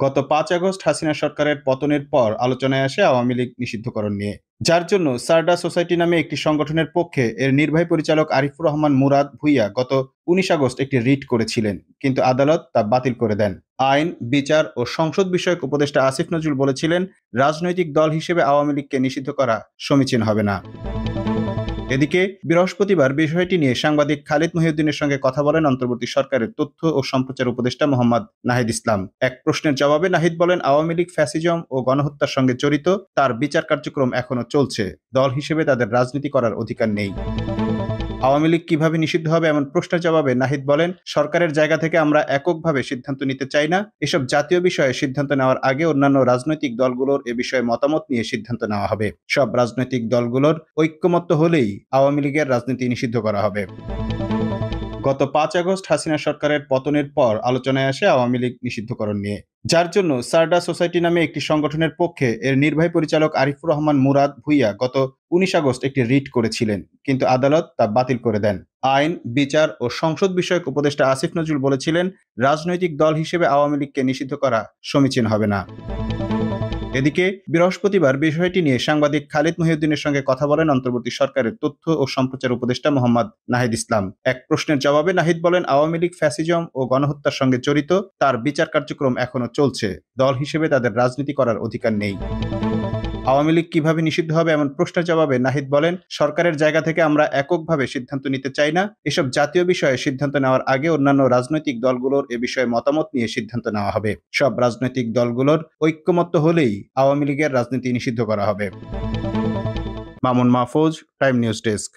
গত ৫ আগস্ট হাসিনা সরকারের পতনের পর আলোচনায় আসে আওয়ামী লীগ নিষিদ্ধকরণ নিয়ে। যার জন্য সারডা সোসাইটি নামে একটি সংগঠনের পক্ষে এর নির্বাহী পরিচালক আরিফুর রহমান মুরাদ ভূঁইয়া গত ১৯ আগস্ট একটি রিট করেছিলেন, কিন্তু আদালত তা বাতিল করে দেন। আইন, বিচার ও সংসদ বিষয়ক উপদেষ্টা আসিফ নজরুল বলেছিলেন, রাজনৈতিক দল হিসেবে আওয়ামী লীগকে নিষিদ্ধ করা সমীচীন হবে না। এদিকে বৃহস্পতিবার বিষয়টি নিয়ে সাংবাদিক খালিদ মহিউদ্দিনের সঙ্গে কথা বলেন অন্তর্বর্তী সরকারের তথ্য ও সম্প্রচার উপদেষ্টা মোহাম্মদ নাহিদ ইসলাম। এক প্রশ্নের জবাবে নাহিদ বলেন, আওয়ামী লীগ ফ্যাসিজম ও গণহত্যার সঙ্গে জড়িত, তার বিচার কার্যক্রম এখনো চলছে। দল হিসেবে তাদের রাজনীতি করার অধিকার নেই। আওয়ামী লীগ কিভাবে নিষিদ্ধ হবে এমন প্রশ্নের জবাবে নাহিদ বলেন, সরকারের জায়গা থেকে আমরা এককভাবে সিদ্ধান্ত নিতে চাই না। এসব জাতীয় বিষয়ে সিদ্ধান্ত নেওয়ার আগে অন্যান্য রাজনৈতিক দলগুলোর এ বিষয়ে মতামত নিয়ে সিদ্ধান্ত নেওয়া হবে। সব রাজনৈতিক দলগুলোর ঐক্যমত্য হলেই আওয়ামী লীগের রাজনীতি নিষিদ্ধ করা হবে। গত ৫ আগস্ট হাসিনা সরকারের পতনের পর আলোচনায় আসে আওয়ামী লীগ নিষিদ্ধকরণ নিয়ে। যার জন্য সারডা সোসাইটি নামে একটি সংগঠনের পক্ষে এর নির্বাহী পরিচালক আরিফুর রহমান মুরাদ ভূঁইয়া গত ১৯ আগস্ট একটি রিট করেছিলেন, কিন্তু আদালত তা বাতিল করে দেন। আইন, বিচার ও সংসদ বিষয়ক উপদেষ্টা আসিফ নজরুল বলেছিলেন, রাজনৈতিক দল হিসেবে আওয়ামী লীগকে নিষিদ্ধ করা সমীচীন হবে না। এদিকে বৃহস্পতিবার বিষয়টি নিয়ে সাংবাদিক খালিদ মহিউদ্দিনের সঙ্গে কথা বলেন অন্তর্বর্তী সরকারের তথ্য ও সম্প্রচার উপদেষ্টা মোহাম্মদ নাহিদ ইসলাম। এক প্রশ্নের জবাবে নাহিদ বলেন, আওয়ামী লীগ ফ্যাসিজম ও গণহত্যার সঙ্গে জড়িত, তার বিচার কার্যক্রম এখনো চলছে। দল হিসেবে তাদের রাজনীতি করার অধিকার নেই। আওয়ামী লীগ কিভাবে নিষিদ্ধ হবে এমন প্রশ্নের জবাবে নাহিদ বলেন, সরকারের জায়গা থেকে আমরা এককভাবে সিদ্ধান্ত নিতে চাই না। এসব জাতীয় বিষয়ে সিদ্ধান্ত নেওয়ার আগে অন্যান্য রাজনৈতিক দলগুলোর এ বিষয়ে মতামত নিয়ে সিদ্ধান্ত নেওয়া হবে। সব রাজনৈতিক দলগুলোর ঐক্যমত্য হলেই আওয়ামী লীগের রাজনীতি নিষিদ্ধ করা হবে। Mamun Mahfuz, prime news desk.